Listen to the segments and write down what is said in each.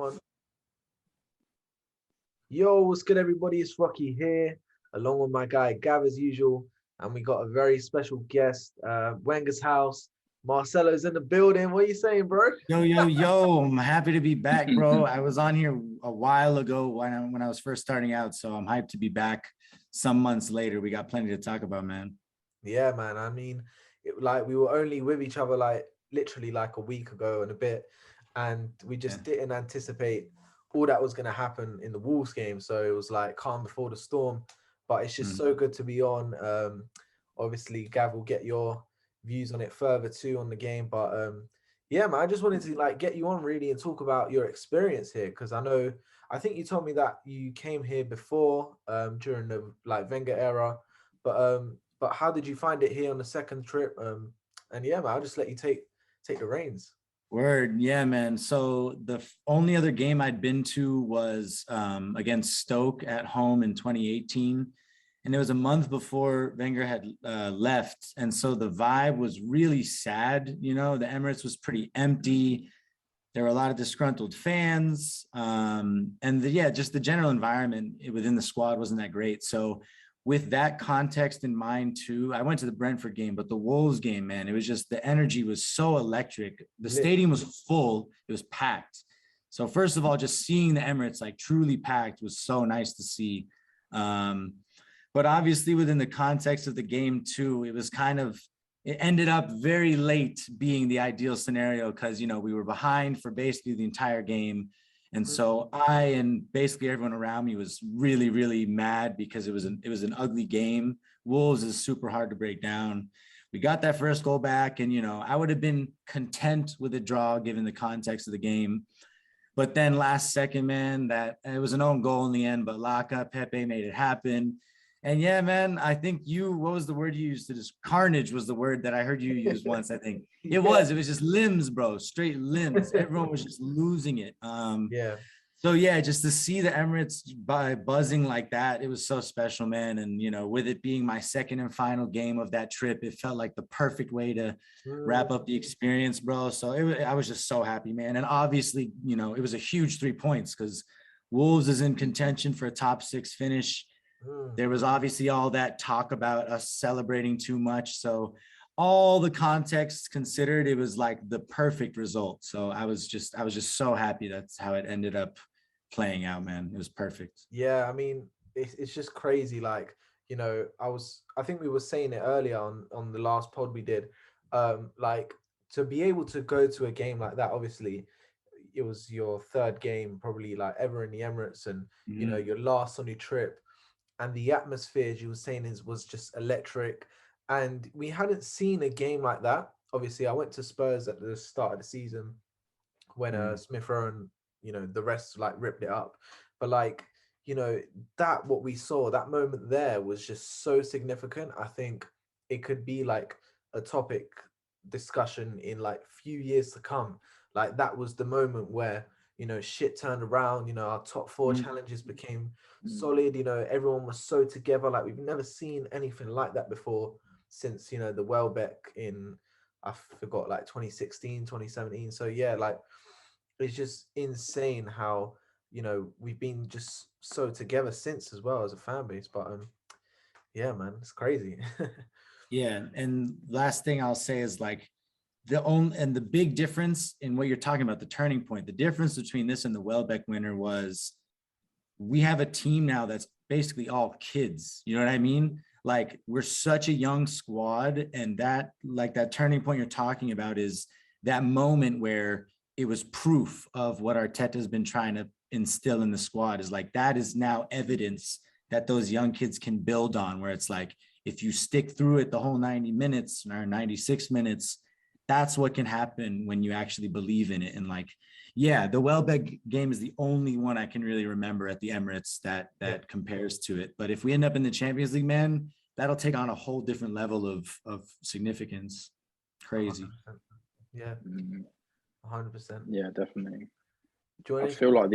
One. Yo, what's good, everybody? It's Rocky here, along with my guy Gav as usual, and we got a very special guest, Wenger's house. Marcelo's in the building. What are you saying, bro? Yo, I'm happy to be back, bro. I was on here a while ago when I was first starting out, so I'm hyped to be back some months later. We got plenty to talk about, man. Yeah, man. I mean, like we were only with each other like literally like a week ago and a bit, and we just didn't anticipate all that was going to happen in the Wolves game. So it was like calm before the storm. But it's just so good to be on. Obviously, Gav will get your views on it further too on the game. But yeah, man, I just wanted to like get you on really and talk about your experience here, because I think you told me that you came here before during the like Wenger era, but how did you find it here on the second trip? And yeah, man, I'll just let you take the reins. Word, yeah, man. So the only other game I'd been to was against Stoke at home in 2018. And it was a month before Wenger had left. And so the vibe was really sad. You know, the Emirates was pretty empty. There were a lot of disgruntled fans. Just the general environment within the squad wasn't that great. So with that context in mind too, I went to the Brentford game, but the Wolves game, man, it was just the energy was so electric. The stadium was full. It was packed. So first of all, just seeing the Emirates like truly packed was so nice to see. But obviously within the context of the game too, it ended up very late being the ideal scenario because, you know, we were behind for basically the entire game. And so I and basically everyone around me was really, really mad because it was an ugly game. Wolves is super hard to break down. We got that first goal back and, you know, I would have been content with a draw given the context of the game. But then last second, man, that it was an own goal in the end, but Laka, Pepe made it happen. And yeah, man, I think what was the word you used to just carnage was the word that I heard you use once, I think. It was just limbs, bro, straight limbs. Everyone was just losing it. So yeah, just to see the Emirates buzzing like that, it was so special, man. And, you know, with it being my second and final game of that trip, it felt like the perfect way to wrap up the experience, bro. So I was just so happy, man. And obviously, you know, it was a huge 3 points because Wolves is in contention for a top 6 finish. There was obviously all that talk about us celebrating too much. So all the context considered, it was like the perfect result. So I was just so happy that's how it ended up playing out, man. It was perfect. Yeah, I mean, it's just crazy. Like, you know, I think we were saying it earlier on the last pod we did. Like to be able to go to a game like that, obviously it was your third game probably like ever in the Emirates, and you know, your last on your trip. And the atmosphere, as you were saying, was just electric. And we hadn't seen a game like that. Obviously, I went to Spurs at the start of the season when Smith Rowe and, you know, the rest like ripped it up. But like, you know, what we saw, that moment there was just so significant. I think it could be like a topic discussion in like few years to come. Like that was the moment where, you know, shit turned around. You know, our top 4 challenges became solid. You know, everyone was so together. Like we've never seen anything like that before since, you know, the Welbeck in, I forgot, like 2016, 2017. So yeah, like it's just insane how, you know, we've been just so together since as well as a fan base. But yeah, man, it's crazy. Yeah, and last thing I'll say is like the big difference in what you're talking about, the turning point, the difference between this and the Welbeck winner was we have a team now that's basically all kids. You know what I mean? Like we're such a young squad, and that turning point you're talking about is that moment where it was proof of what Arteta's been trying to instill in the squad. Is like that is now evidence that those young kids can build on, where it's like if you stick through it the whole 90 minutes or 96 minutes, that's what can happen when you actually believe in it. And like, yeah, the Welbeck game is the only one I can really remember at the Emirates that compares to it. But if we end up in the Champions League, man, that'll take on a whole different level of significance. Crazy. 100%. Yeah, 100%. Yeah, definitely. I feel like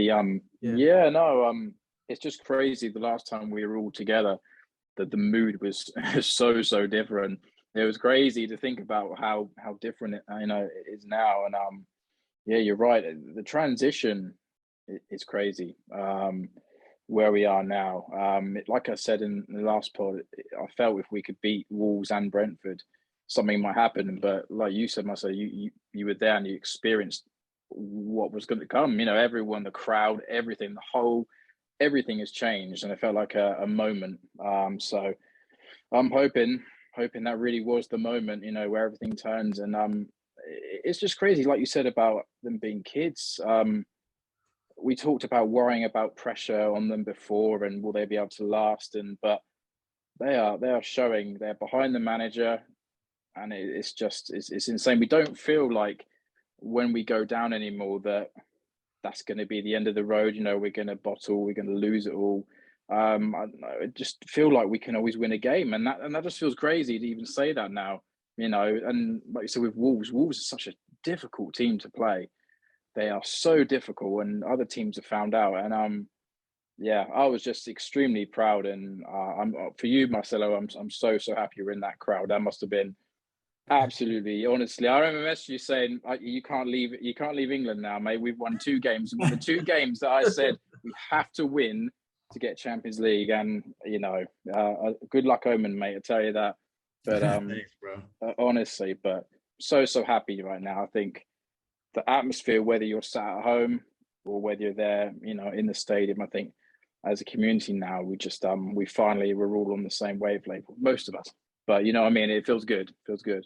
it's just crazy. The last time we were all together, that the mood was so different. It was crazy to think about how different it is now. And yeah, you're right. The transition it's crazy where we are now. Like I said in the last pod, I felt if we could beat Wolves and Brentford, something might happen. But like you said, Marcelo, you were there and you experienced what was going to come. You know, everyone, the crowd, everything, everything has changed, and it felt like a moment. So I'm hoping that really was the moment, you know, where everything turns. And it's just crazy, like you said about them being kids. We talked about worrying about pressure on them before, and will they be able to last? But they are showing they're behind the manager, and it's insane. We don't feel like when we go down anymore that's going to be the end of the road. You know, we're going to bottle, we're going to lose it all. I don't know, I just feel like we can always win a game, and that just feels crazy to even say that now. You know, and like you said with Wolves is such a difficult team to play. They are so difficult, and other teams have found out. And yeah, I was just extremely proud, and I'm for you, Marcelo. I'm so happy you're in that crowd. That must have been absolutely, honestly. I remember messaging you saying you can't leave England now, mate. We've won 2 games. The 2 games that I said we have to win to get Champions League, and you know, good luck, omen, mate. I tell you that. But Thanks, bro. honestly, but so happy right now. I think the atmosphere, whether you're sat at home or whether you're there, you know, in the stadium, I think as a community now, we're all on the same wavelength, most of us. But you know what I mean? It feels good. Feels good.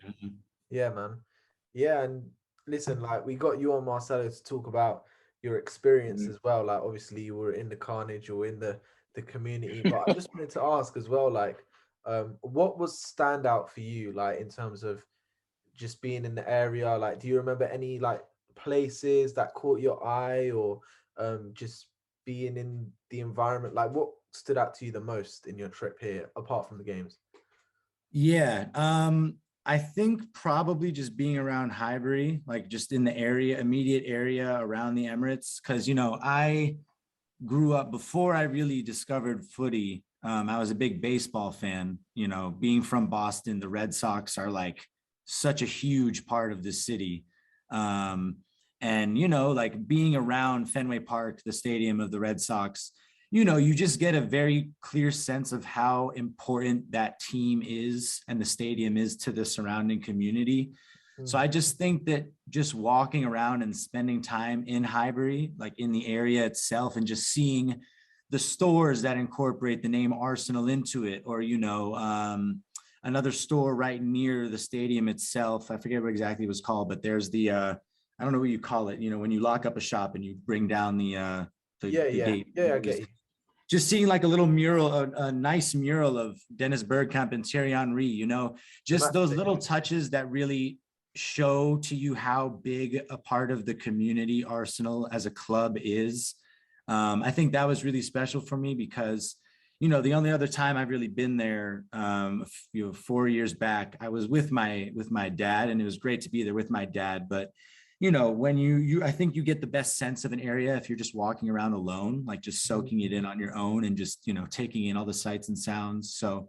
Yeah, man. Yeah, and listen, like we got you on, Marcelo, to talk about your experience Mm. as well. Like obviously you were in the carnage or in the community, but I just wanted to ask as well, like, what was standout for you, like in terms of just being in the area? Like, do you remember any like places that caught your eye, or just being in the environment? Like, what stood out to you the most in your trip here, apart from the games? Yeah. I think probably just being around Highbury, like just in the immediate area around the Emirates. Cause you know, I grew up before I really discovered footy. I was a big baseball fan, you know, being from Boston, the Red Sox are like such a huge part of the city. Um, and, you know, like being around Fenway Park, the stadium of the Red Sox, you know, you just get a very clear sense of how important that team is and the stadium is to the surrounding community. So I just think that just walking around and spending time in Highbury, like in the area itself, and just seeing the stores that incorporate the name Arsenal into it, or, you know, another store right near the stadium itself. I forget what exactly it was called, but there's I don't know what you call it, you know, when you lock up a shop and you bring down the gate. I get you. Just seeing like a little mural, a nice mural of Dennis Bergkamp and Thierry Henry, you know, just those little touches that really show to you how big a part of the community Arsenal as a club is. I think that was really special for me because, you know, the only other time I've really been there, 4 years back, I was with my dad, and it was great to be there with my dad. But you know, when I think you get the best sense of an area if you're just walking around alone, like just soaking it in on your own and just, you know, taking in all the sights and sounds. So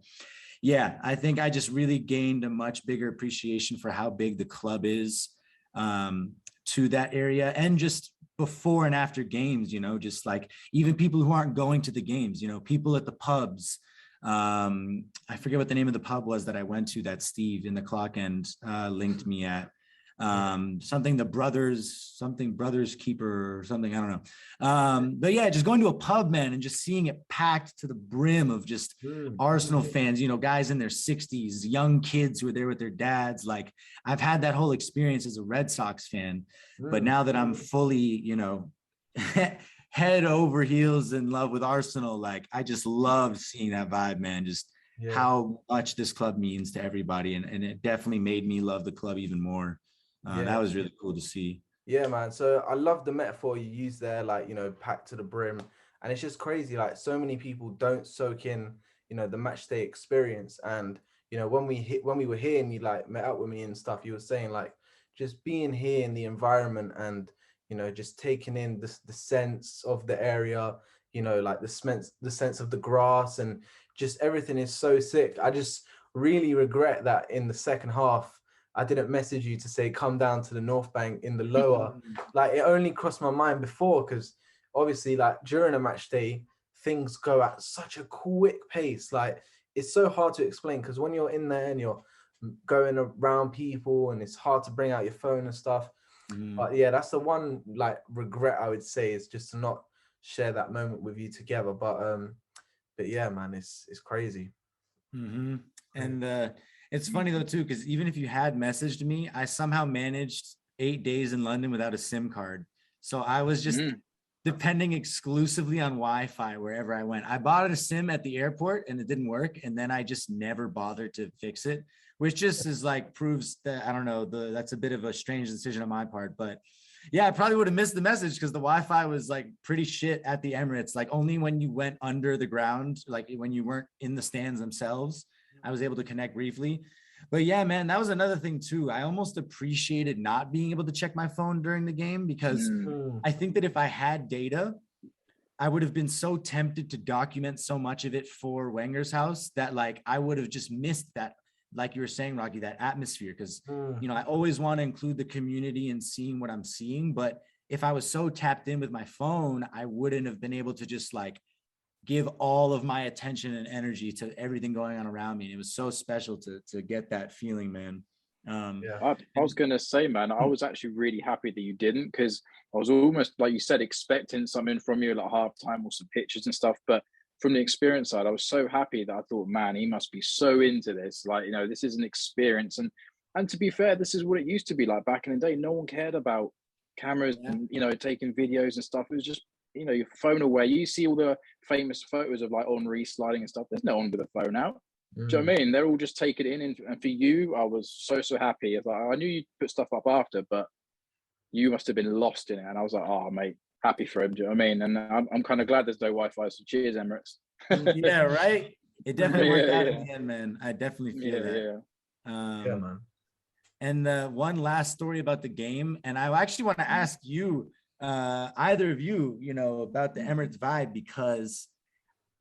yeah, I think I just really gained a much bigger appreciation for how big the club is, to that area, and just before and after games, you know, just like even people who aren't going to the games, you know, people at the pubs. I forget what the name of the pub was that I went to that Steve in the clock end linked me at. Something brothers keeper or something, I don't know. But yeah, just going to a pub, man, and just seeing it packed to the brim of just Arsenal fans, you know, guys in their 60s, young kids who are there with their dads. Like I've had that whole experience as a Red Sox fan, but now that I'm fully, you know, head over heels in love with Arsenal, like I just love seeing that vibe, man. Just how much this club means to everybody, and it definitely made me love the club even more. That was really cool to see. Yeah, man. So I love the metaphor you use there, like, you know, packed to the brim. And it's just crazy. Like so many people don't soak in, you know, the match day experience. And, you know, when we were here and you like met up with me and stuff, you were saying like just being here in the environment and, you know, just taking in the sense of the area, you know, like the sense of the grass, and just everything is so sick. I just really regret that in the second half I didn't message you to say come down to the North Bank in the lower. Like it only crossed my mind before because obviously, like during a match day, things go at such a quick pace. Like it's so hard to explain because when you're in there and you're going around people and it's hard to bring out your phone and stuff. But yeah, that's the one like regret I would say is just to not share that moment with you together. But yeah, man, it's crazy. And it's funny though too, because even if you had messaged me, I somehow managed 8 days in London without a SIM card. So I was just depending exclusively on Wi-Fi wherever I went. I bought a SIM at the airport and it didn't work, and then I just never bothered to fix it, which just is like proves that I don't know, that's a bit of a strange decision on my part. But yeah, I probably would have missed the message because the Wi-Fi was like pretty shit at the Emirates. Like only when you went under the ground, like when you weren't in the stands themselves, I was able to connect briefly. But yeah, man, that was another thing too. I almost appreciated not being able to check my phone during the game because I think that if I had data, I would have been so tempted to document so much of it for Wenger's house that like I would have just missed that, like you were saying, Rocky, that atmosphere. Because, you know, I always want to include the community in seeing what I'm seeing. But if I was so tapped in with my phone, I wouldn't have been able to just like give all of my attention and energy to everything going on around me. And it was so special to get that feeling, man. I was gonna say, man, I was actually really happy that you didn't, because I was almost, like you said, expecting something from you like halftime or some pictures and stuff. But from the experience side, I was so happy that I thought, man, he must be so into this. Like, you know, this is an experience. And to be fair, this is what it used to be like back in the day. No one cared about cameras and, you know, taking videos and stuff. It was just, you know, your phone away. You see all the famous photos of like Henri sliding and stuff. There's no one with a phone out. Do you know what I mean? They're all just taking it in. And for you, I was so happy. I knew you'd put stuff up after, but you must have been lost in it. And I was like, oh, mate, happy for him. Do you know what I mean? And I'm kind of glad there's no Wi-Fi. So cheers, Emirates. Yeah, right. It definitely worked out in the end, man. I definitely feel that. Yeah, man. And one last story about the game. And I actually want to ask you, either of you, you know, about the Emirates vibe, because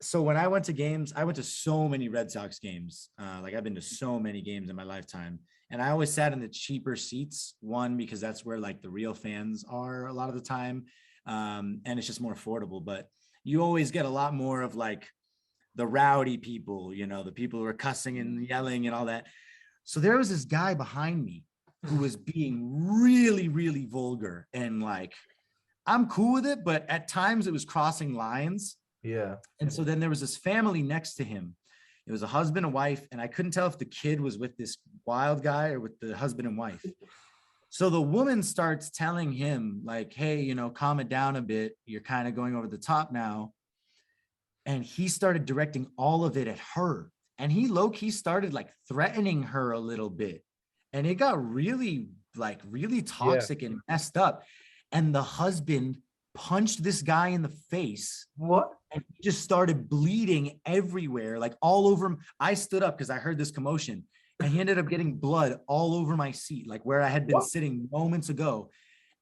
so when I went to games, I went to so many Red Sox games. Like I've been to so many games in my lifetime. And I always sat in the cheaper seats, one, because that's where like the real fans are a lot of the time. And it's just more affordable, but you always get a lot more of like the rowdy people, you know, the people who are cussing and yelling and all that. So there was this guy behind me who was being really vulgar, and like, I'm cool with it, but at times it was crossing lines. Yeah. And so then there was this family next to him. It was a husband and wife, and I couldn't tell if the kid was with this wild guy or with the husband and wife. So the woman starts telling him like, hey, you know, calm it down a bit. You're kind of going over the top now. And he started directing all of it at her. And he low-key started like threatening her a little bit. And it got really toxic and messed up. And the husband punched this guy in the face. What? And he just started bleeding everywhere, like all over him. I stood up because I heard this commotion, and he ended up getting blood all over my seat, like where I had been sitting moments ago.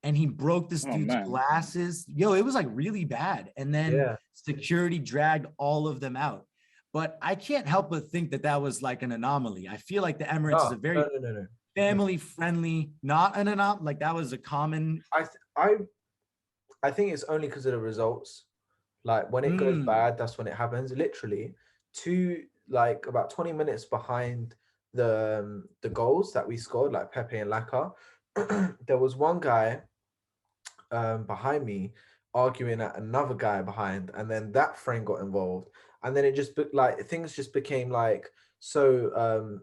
And he broke this dude's glasses. Yo, it was like really bad. And then security dragged all of them out. But I can't help but think that that was like an anomaly. I feel like the Emirates is a very family friendly, not an anomaly. Like that was a common. I think it's only because of the results. Like when it goes bad, that's when it happens. Literally, like about 20 minutes behind the goals that we scored, like Pepe and Laka, there was one guy behind me arguing at another guy behind, and then that friend got involved, and then it just like things just became like so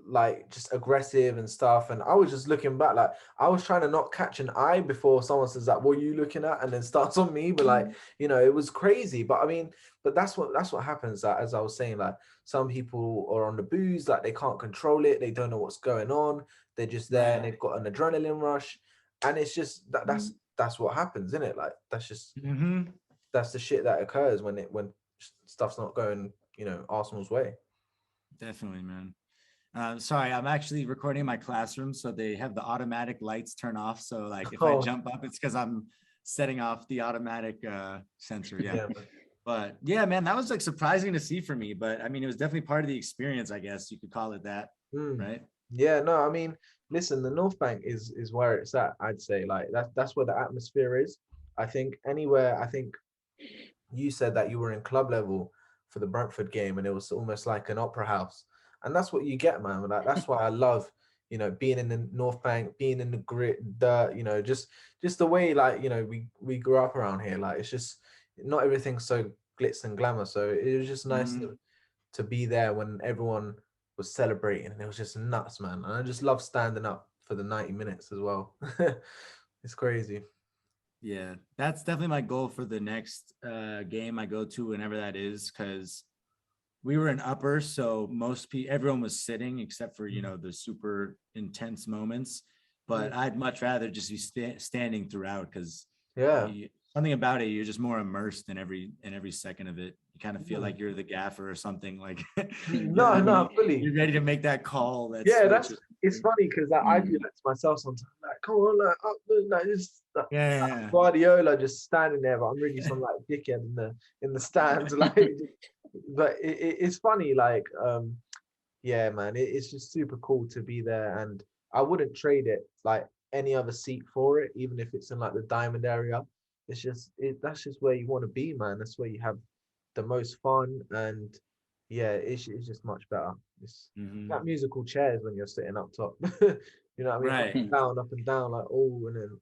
like just aggressive and stuff. And I was just looking back, like I was trying to not catch an eye before someone says like, what are you looking at, and then starts on me. But like, you know, it was crazy. But I mean, but that's what happens, that as I was saying, like some people are on the booze, like they can't control it, they don't know what's going on, they're just there and they've got an adrenaline rush, and it's just that's what happens, isn't it? Like that's just that's the shit that occurs when stuff's not going, you know, Arsenal's way. Definitely, man. Sorry, I'm actually recording in my classroom, so they have the automatic lights turn off. So like if I jump up, it's because I'm setting off the automatic sensor. Yeah. But yeah, man, that was like surprising to see for me. But I mean, it was definitely part of the experience, I guess you could call it that. Right. Yeah, no, I mean, listen, the North Bank is where it's at, I'd say. Like that's where the atmosphere is. I think anywhere, I think you said that you were in club level for the Brentford game, and it was almost like an opera house, and that's what you get, man. Like that's why I love, being in the North Bank, being in the grit, dirt, just the way, like, we grew up around here. Like it's just not everything's so glitz and glamour. So it was just nice to be there when everyone was celebrating, and it was just nuts, man. And I just love standing up for the 90 minutes as well. It's crazy. Yeah, that's definitely my goal for the next game I go to, whenever that is, because we were in upper, so everyone was sitting except for the super intense moments. But I'd much rather just be standing throughout, because Yeah. something about it, you're just more immersed in every second of it. You kind of feel like you're the gaffer or something. Like No, fully. you're ready to make that call. It's funny because I do that to myself sometimes. Like, come on, like, up, like just yeah. Guardiola just standing there, but I'm really some like dickhead in the stands, like. But it's funny, like, yeah, man, it's just super cool to be there, and I wouldn't trade it like any other seat for it, even if it's in like the diamond area. That's just where you want to be, man. That's where you have the most fun, and yeah, it's just much better. It's that musical chairs when you're sitting up top. You know what I mean? Right. Up and down, like, oh, and then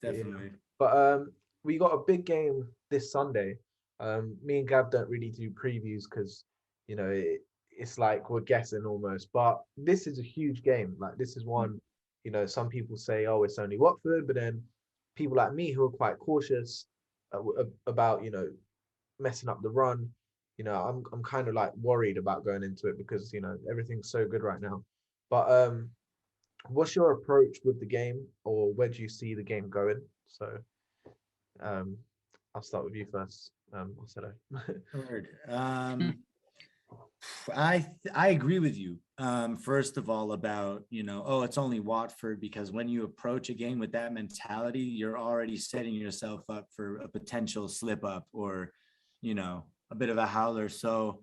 Definitely. yeah. But we got a big game this Sunday. Me and Gab don't really do previews because it's like we're guessing almost. But this is a huge game. Like this is one, some people say, oh, it's only Watford, but then people like me who are quite cautious about messing up the run. I'm kind of like worried about going into it because everything's so good right now. But what's your approach with the game, or where do you see the game going? So um, I'll start with you first, Marcelo. Word. I agree with you. First of all, about it's only Watford, because when you approach a game with that mentality, you're already setting yourself up for a potential slip up, or a bit of a howler. So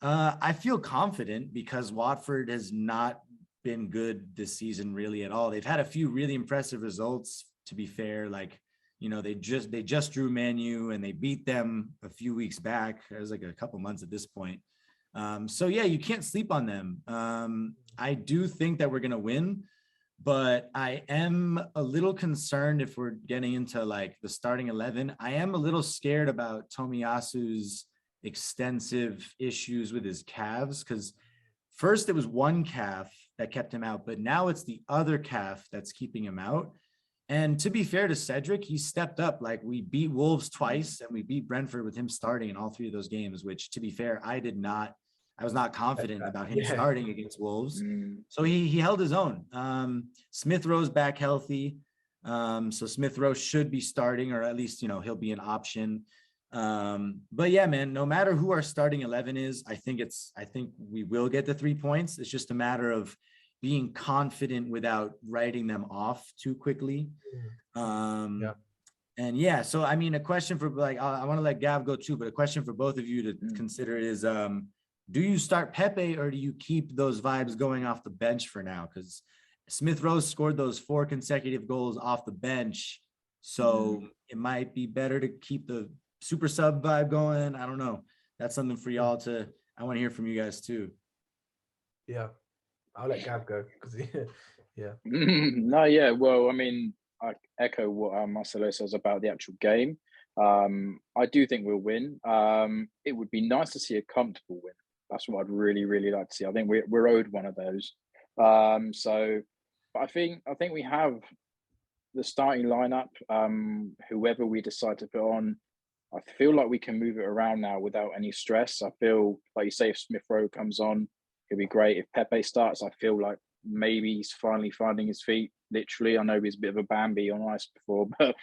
I feel confident because Watford has not been good this season really at all. They've had a few really impressive results, to be fair. Like, they just drew Man U and they beat them a few weeks back. It was like a couple months at this point. So yeah, you can't sleep on them. I do think that we're going to win, but I am a little concerned if we're getting into like the starting 11. I am a little scared about Tomiyasu's extensive issues with his calves, because first it was one calf that kept him out, but now it's the other calf that's keeping him out. And to be fair to Cedric, he stepped up. Like, we beat Wolves twice and we beat Brentford with him starting in all three of those games, which, to be fair, I was not confident about him starting against Wolves. So he held his own. Smith Rowe's back healthy. So Smith Rowe should be starting, or at least, he'll be an option. But yeah, man, no matter who our starting 11 is, I think we will get the 3 points. It's just a matter of being confident without writing them off too quickly. And yeah, so I mean, a question for, like, I want to let Gav go too, but a question for both of you to consider is, do you start Pepe, or do you keep those vibes going off the bench for now? Because Smith Rowe scored those 4 consecutive goals off the bench, so it might be better to keep the super sub vibe going. I don't know. That's something for y'all I want to hear from you guys too. Yeah, I'll let Gav go because yeah. No, yeah. Well, I mean, I echo what Marcelo says about the actual game. I do think we'll win. It would be nice to see a comfortable win. That's what I'd really, really like to see. I think we're owed one of those. So, but I think we have the starting lineup. Whoever we decide to put on, I feel like we can move it around now without any stress. I feel like, you say, if Smith Rowe comes on, it'd be great. If Pepe starts, I feel like maybe he's finally finding his feet. Literally, I know he's a bit of a Bambi on ice before, but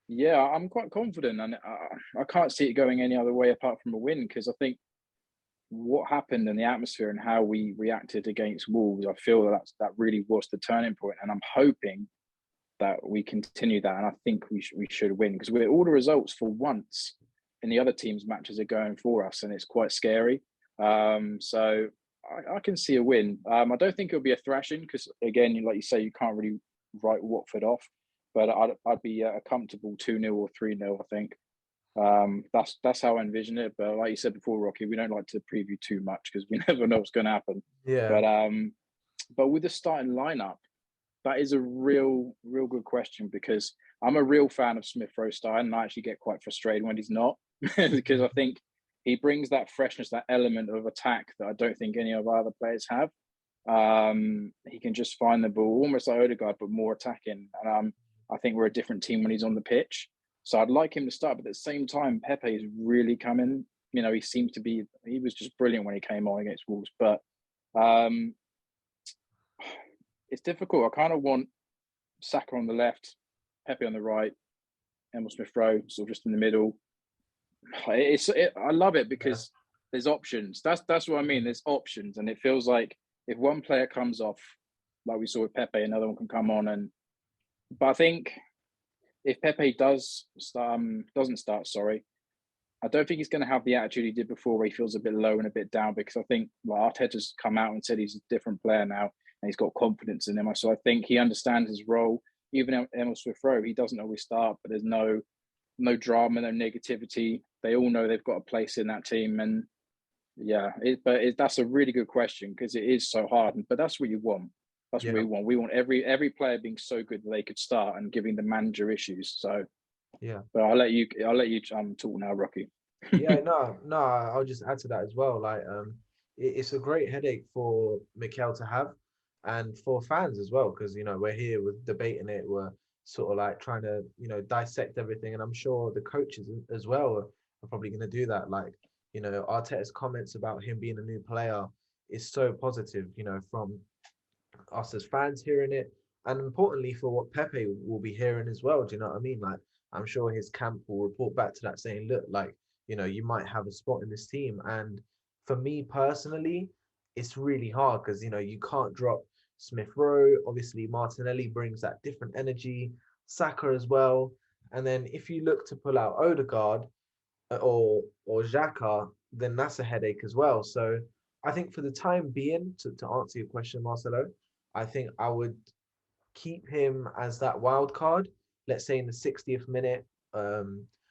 yeah, I'm quite confident, and I can't see it going any other way apart from a win, because I think what happened in the atmosphere and how we reacted against Wolves, I feel that really was the turning point, and I'm hoping that we continue that, and I think we should win, because all the results for once in the other team's matches are going for us, and it's quite scary. So I can see a win. I don't think it'll be a thrashing, because again, like you say, you can't really write Watford off. but I'd be a comfortable 2-0 or 3-0. I think that's how I envision it. But like you said before, Rocky, we don't like to preview too much because we never know what's going to happen. Yeah. But with the starting lineup, that is a real good question, because I'm a real fan of Smith Rowe starting, and I actually get quite frustrated when he's not because I think he brings that freshness, that element of attack that I don't think any of our other players have. He can just find the ball almost like Odegaard, but more attacking. And I think we're a different team when he's on the pitch. So I'd like him to start, but at the same time, Pepe is really coming. You know, he was just brilliant when he came on against Wolves. But it's difficult. I kind of want Saka on the left, Pepe on the right, Emil Smith Rowe sort of just in the middle. I love it because there's options. That's what I mean. There's options, and it feels like if one player comes off, like we saw with Pepe, another one can come on. But I think if Pepe doesn't start, I don't think he's going to have the attitude he did before, where he feels a bit low and a bit down, because I think Arteta's come out and said he's a different player now and he's got confidence in him. So I think he understands his role. Even Emil Smith Rowe, he doesn't always start, but there's no drama, no negativity. They all know they've got a place in that team. And that's a really good question, because it is so hard. But that's what you want. That's what we want. We want every player being so good that they could start and giving the manager issues. So but I'll let you talk now, Rocky. No, I'll just add to that as well. Like, it's a great headache for Mikel to have, and for fans as well, because we're here, we're debating it, we're sort of like trying to dissect everything, and I'm sure the coaches as well are probably going to do that. Like, Arteta's comments about him being a new player is so positive, from us as fans hearing it, and importantly for what Pepe will be hearing as well. Do you know what I mean? Like, I'm sure his camp will report back to that saying, look, like, you might have a spot in this team. And for me personally, it's really hard because, you can't drop Smith Rowe. Obviously, Martinelli brings that different energy, Saka as well. And then if you look to pull out Odegaard or Xhaka, then that's a headache as well. So I think for the time being, to answer your question, Marcelo, I think I would keep him as that wild card, let's say in the 60th minute,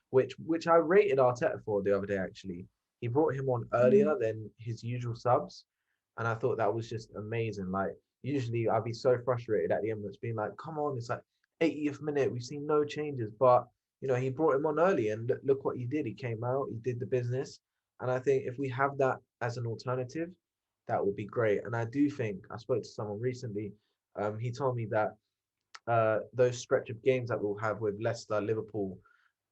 which I rated Arteta for the other day, actually. He brought him on earlier than his usual subs, and I thought that was just amazing. Like, usually I'd be so frustrated at the Emirates being like, come on, it's like 80th minute, we've seen no changes. But, he brought him on early, and look what he did. He came out, he did the business. And I think if we have that as an alternative, that would be great. And I do think, I spoke to someone recently, he told me that those stretch of games that we'll have with Leicester, Liverpool,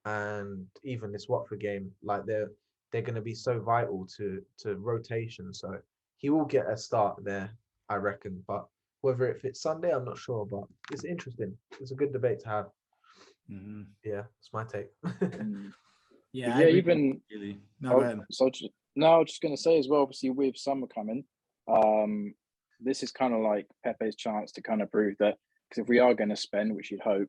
and even this Watford game, like they're going to be so vital to rotation. So he will get a start there, I reckon. But whether it fits Sunday, I'm not sure. But it's interesting. It's a good debate to have. Mm-hmm. Yeah, it's my take. Even really. No, go ahead. I was just going to say as well, obviously with summer coming, this is kind of like Pepe's chance to kind of prove that, because if we are going to spend, which you'd hope,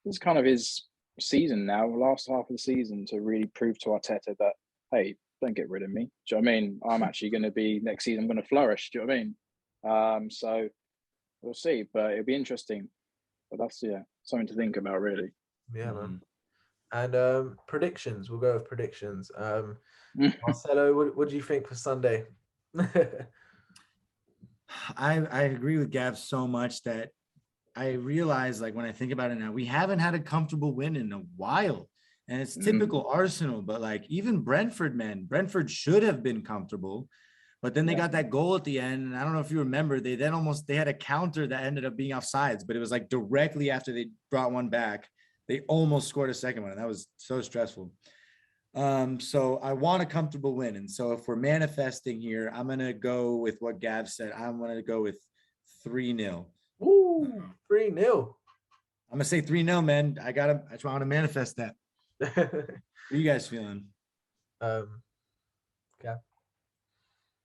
this is kind of his season now, last half of the season, to really prove to Arteta that, hey, don't get rid of me. Do you know what I mean? I'm actually going to be, next season, I'm going to flourish. Do you know what I mean? So we'll see, but it'll be interesting. But that's, something to think about, really. Yeah, man. And predictions, we'll go with predictions. Marcelo, what do you think for Sunday? I agree with Gav so much that I realize, like, when I think about it now, we haven't had a comfortable win in a while. And it's typical Arsenal, but like even Brentford, man, Brentford should have been comfortable, but then they got that goal at the end. And I don't know if you remember, they had a counter that ended up being offsides, but it was like directly after they brought one back, they almost scored a second one. And that was so stressful. So I want a comfortable win. And so if we're manifesting here, I'm going to go with what Gav said. I'm going to go with 3-0. Ooh, 3-0. I'm going to say 3-0, man. I just want to manifest that. What are you guys feeling?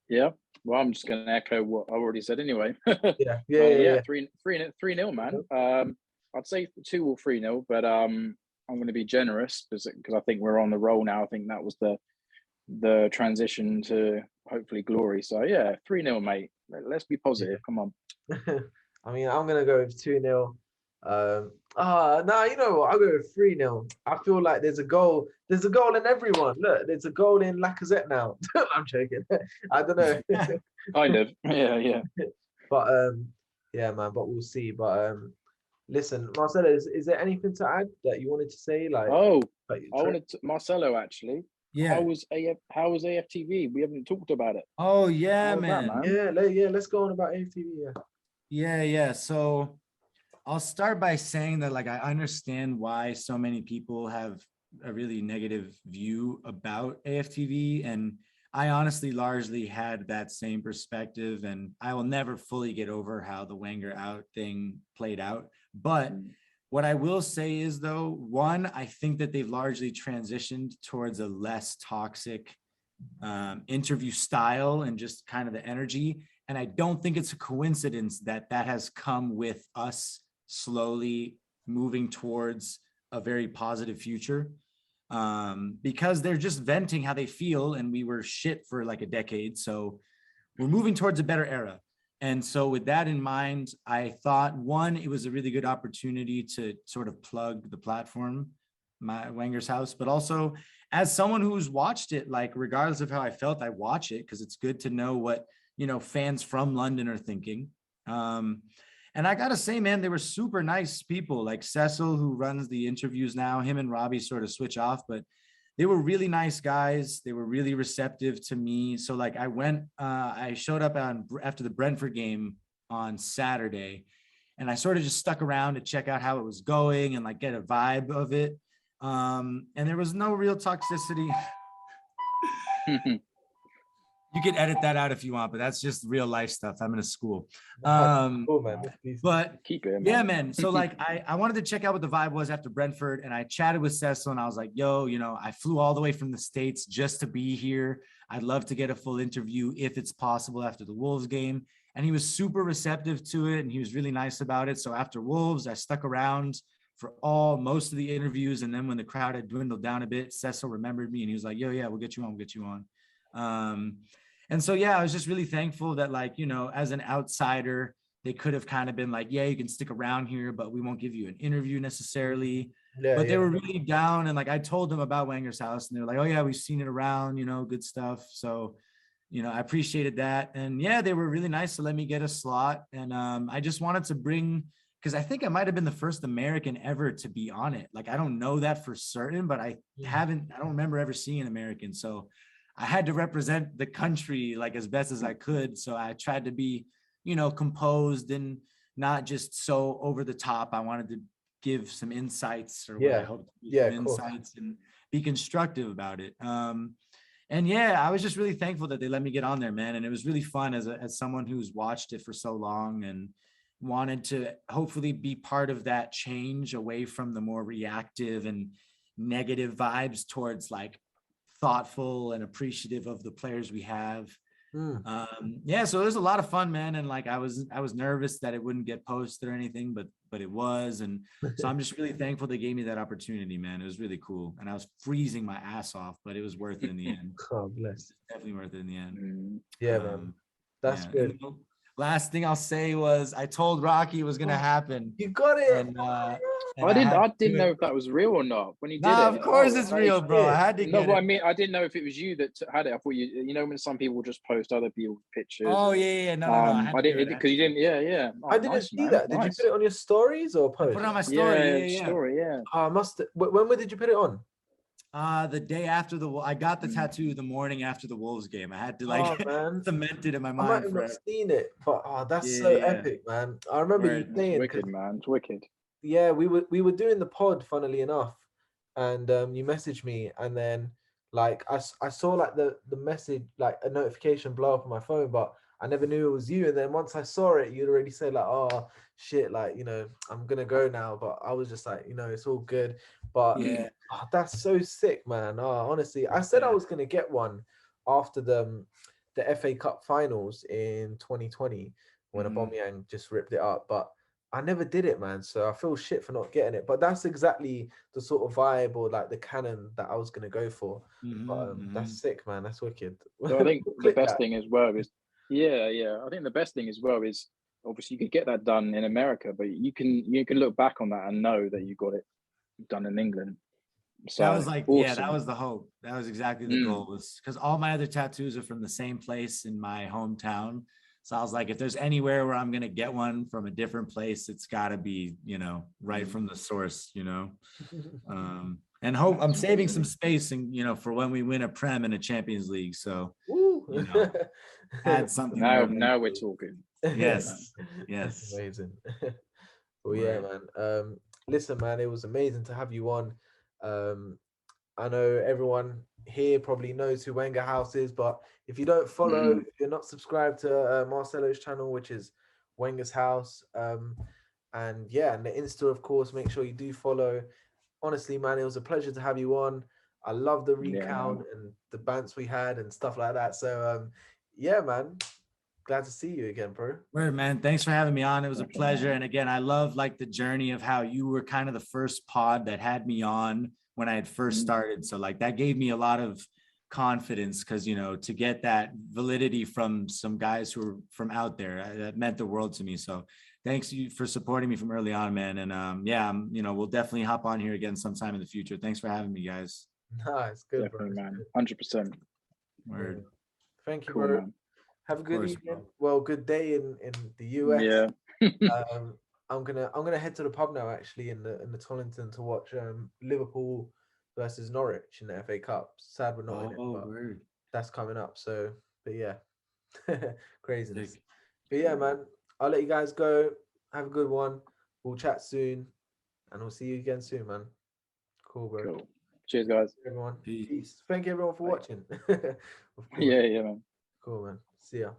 Yeah. Well, I'm just going to echo what I already said anyway. 3-0, man. I'd say 2 or 3-0, but I'm going to be generous because I think we're on the roll now. I think that was the transition to hopefully glory. So 3-0, mate. Let's be positive. Come on. I mean, I'm going to go with 2-0. No, you know what? I'll go with 3-0. I feel like there's a goal. There's a goal in everyone. Look, there's a goal in Lacazette now. I'm joking. I don't know. Kind of. Yeah. But yeah, man. But we'll see. But listen, Marcelo, is there anything to add that you wanted to say? Oh, Like I wanted to, Marcelo actually. Yeah. How was AFTV? We haven't talked about it. Oh yeah, How was that, man. yeah. Let's go on about AFTV. Yeah. So I'll start by saying that like I understand why so many people have a really negative view about AFTV, and I honestly largely had that same perspective, and I will never fully get over how the Wenger out thing played out. But what I will say is though, one, I think that they've largely transitioned towards a less toxic interview style and just kind of the energy. And I don't think it's a coincidence that that has come with us slowly moving towards a very positive future, because they're just venting how they feel, and we were shit for like a decade. So we're moving towards a better era. And so with that in mind, I thought, one, it was a really good opportunity to sort of plug the platform, my Wenger's house, but also as someone who's watched it, like regardless of how I felt, I watch it because it's good to know what, you know, fans from London are thinking. And I gotta say, man, they were super nice people. Like Cecil, who runs the interviews now, him and Robbie sort of switch off, but they were really nice guys. They were really receptive to me. So like I showed up after the Brentford game on Saturday, and I sort of just stuck around to check out how it was going and like get a vibe of it. And there was no real toxicity. You can edit that out if you want, but that's just real life stuff. I'm in a school. Cool, man. But keep it, man. Yeah, man. So like I wanted to check out what the vibe was after Brentford, and I chatted with Cecil, and I was like, yo, you know, I flew all the way from the States just to be here. I'd love to get a full interview if it's possible after the Wolves game. And he was super receptive to it, and he was really nice about it. So after Wolves, I stuck around for most of the interviews. And then when the crowd had dwindled down a bit, Cecil remembered me, and he was like, yo, yeah, we'll get you on. And so, yeah, I was just really thankful that, like, you know, as an outsider, they could have kind of been like, yeah, you can stick around here, but we won't give you an interview necessarily. But they were really down. And like, I told them about Wenger's house, and they were like, oh yeah, we've seen it around, you know, good stuff. So, you know, I appreciated that. And yeah, they were really nice to let me get a slot. And I just wanted to bring, because I think I might have been the first American ever to be on it. Like, I don't know that for certain, but I don't remember ever seeing an American. So I had to represent the country like as best as I could. So I tried to be, you know, composed and not just so over the top. I wanted to give some insights, or what I hope to be some insights, and be constructive about it. And yeah, I was just really thankful that they let me get on there, man. And it was really fun as someone who's watched it for so long and wanted to hopefully be part of that change away from the more reactive and negative vibes towards like thoughtful and appreciative of the players we have. Yeah, so it was a lot of fun, man. And like I was nervous that it wouldn't get posted or anything, but it was. And so I'm just really thankful they gave me that opportunity, man. It was really cool. And I was freezing my ass off, but it was worth it in the end. God bless. Definitely worth it in the end. Yeah, man. That's good. Last thing I'll say was I told Rocky it was gonna happen. You got it. And I didn't know if that was real or not when he did it. Of course it's real, bro. I had to get it. I mean, I didn't know if it was you that had it. I thought you know when some people just post other people's pictures. Oh yeah. No. I didn't because you didn't. Yeah. I didn't see that. Did you put it on your stories or post? I put it on my story. Yeah. Story. Yeah. I must. When did you put it on? The day after I got the tattoo the morning after the Wolves game. I had to like cement it in my mind. I might have not seen it, but that's so epic, man. I remember you saying, it's wicked, man. It's wicked. Yeah, we were doing the pod, funnily enough, and you messaged me, and then like I saw like the message, like a notification blow up on my phone, but I never knew it was you. And then once I saw it, you'd already said like, oh shit, like, you know, I'm gonna go now. But I was just like, you know, it's all good. But yeah, that's so sick, man. Honestly, I said I was gonna get one after the FA Cup finals in 2020 when Aubameyang just ripped it up, but I never did it, man. So I feel shit for not getting it. But that's exactly the sort of vibe or like the canon that I was gonna go for. That's sick, man. That's wicked. So I think the best thing as well is I think the best thing as well is obviously you could get that done in America, but you can look back on that and know that you got it done in England. So That was like, yeah, that awesome. was the hope. That was exactly the goal, was because all my other tattoos are from the same place in my hometown. So I was like, if there's anywhere where I'm going to get one from a different place, it's got to be, you know, right from the source, you know. And hope I'm saving some space and, you know, for when we win a Prem and a Champions League. So, Woo. you know, add something. Now we're talking. Yes. That's Yes. amazing. Well, yeah, man. Listen, man, it was amazing to have you on. I know everyone here probably knows who Wenger House is, but if you don't follow, if you're not subscribed to Marcelo's channel, which is Wenger's House, and yeah, and the Insta, of course, make sure you do follow. Honestly, man, it was a pleasure to have you on. I love the recount and the bants we had and stuff like that. So, yeah, man, glad to see you again, bro. Word, man. Thanks for having me on. It was a pleasure. And again, I love like the journey of how you were kind of the first pod that had me on when I had first started. So like that gave me a lot of confidence because, you know, to get that validity from some guys who are from out there, that meant the world to me. So thanks you for supporting me from early on, man. And yeah, you know, we'll definitely hop on here again sometime in the future. Thanks for having me, guys. Nice, good, Definitely, bro. man. 100%. Word. Yeah. Thank you, Cool, bro. man. Have a good course, evening. bro. Well, good day in the US. Yeah. I'm gonna head to the pub now actually in the Tollington to watch Liverpool versus Norwich in the FA Cup. Sad we're not in it, but Word. that's coming up. So, but yeah, craziness. Sick. But yeah, man, I'll let you guys go. Have a good one. We'll chat soon, and we'll see you again soon, man. Cool, bro. Cool. Cheers, guys. Everyone. Peace. Peace. Thank you everyone for Bye. watching. Of course. Yeah, man. Cool, man. See ya.